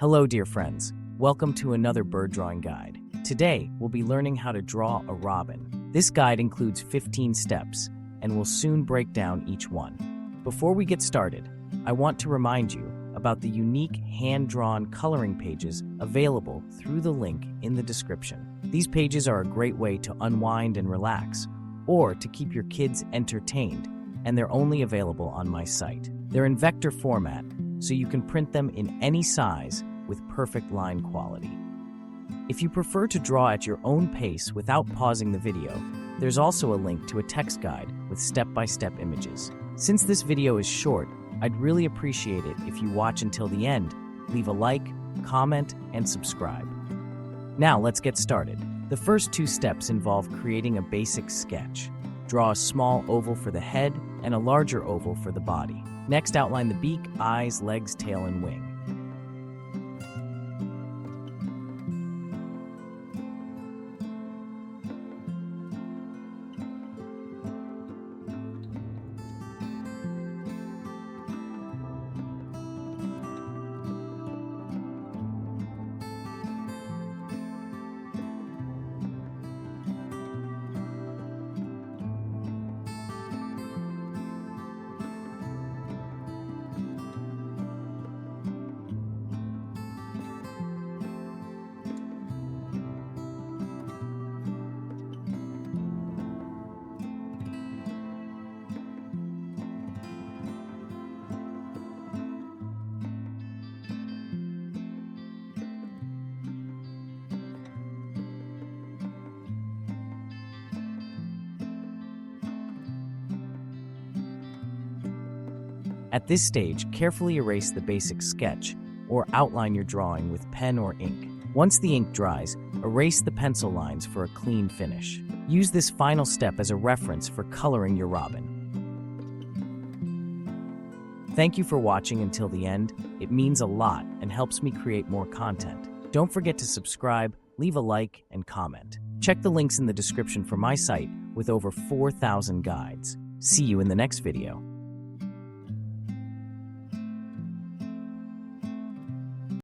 Hello, dear friends. Welcome to another bird drawing guide. Today, we'll be learning how to draw a robin. This guide includes 15 steps, and we'll soon break down each one. Before we get started, I want to remind you about the unique hand-drawn coloring pages available through the link in the description. These pages are a great way to unwind and relax, or to keep your kids entertained, and they're only available on my site. They're in vector format, so you can print them in any size with perfect line quality. If you prefer to draw at your own pace without pausing the video, there's also a link to a text guide with step-by-step images. Since this video is short, I'd really appreciate it if you watch until the end, leave a like, comment, and subscribe. Now let's get started. The first two steps involve creating a basic sketch. Draw a small oval for the head and a larger oval for the body. Next, outline the beak, eyes, legs, tail, and wing. At this stage, carefully erase the basic sketch or outline your drawing with pen or ink. Once the ink dries, erase the pencil lines for a clean finish. Use this final step as a reference for coloring your robin. Thank you for watching until the end. It means a lot and helps me create more content. Don't forget to subscribe, leave a like, and comment. Check the links in the description for my site with over 4,000 guides. See you in the next video.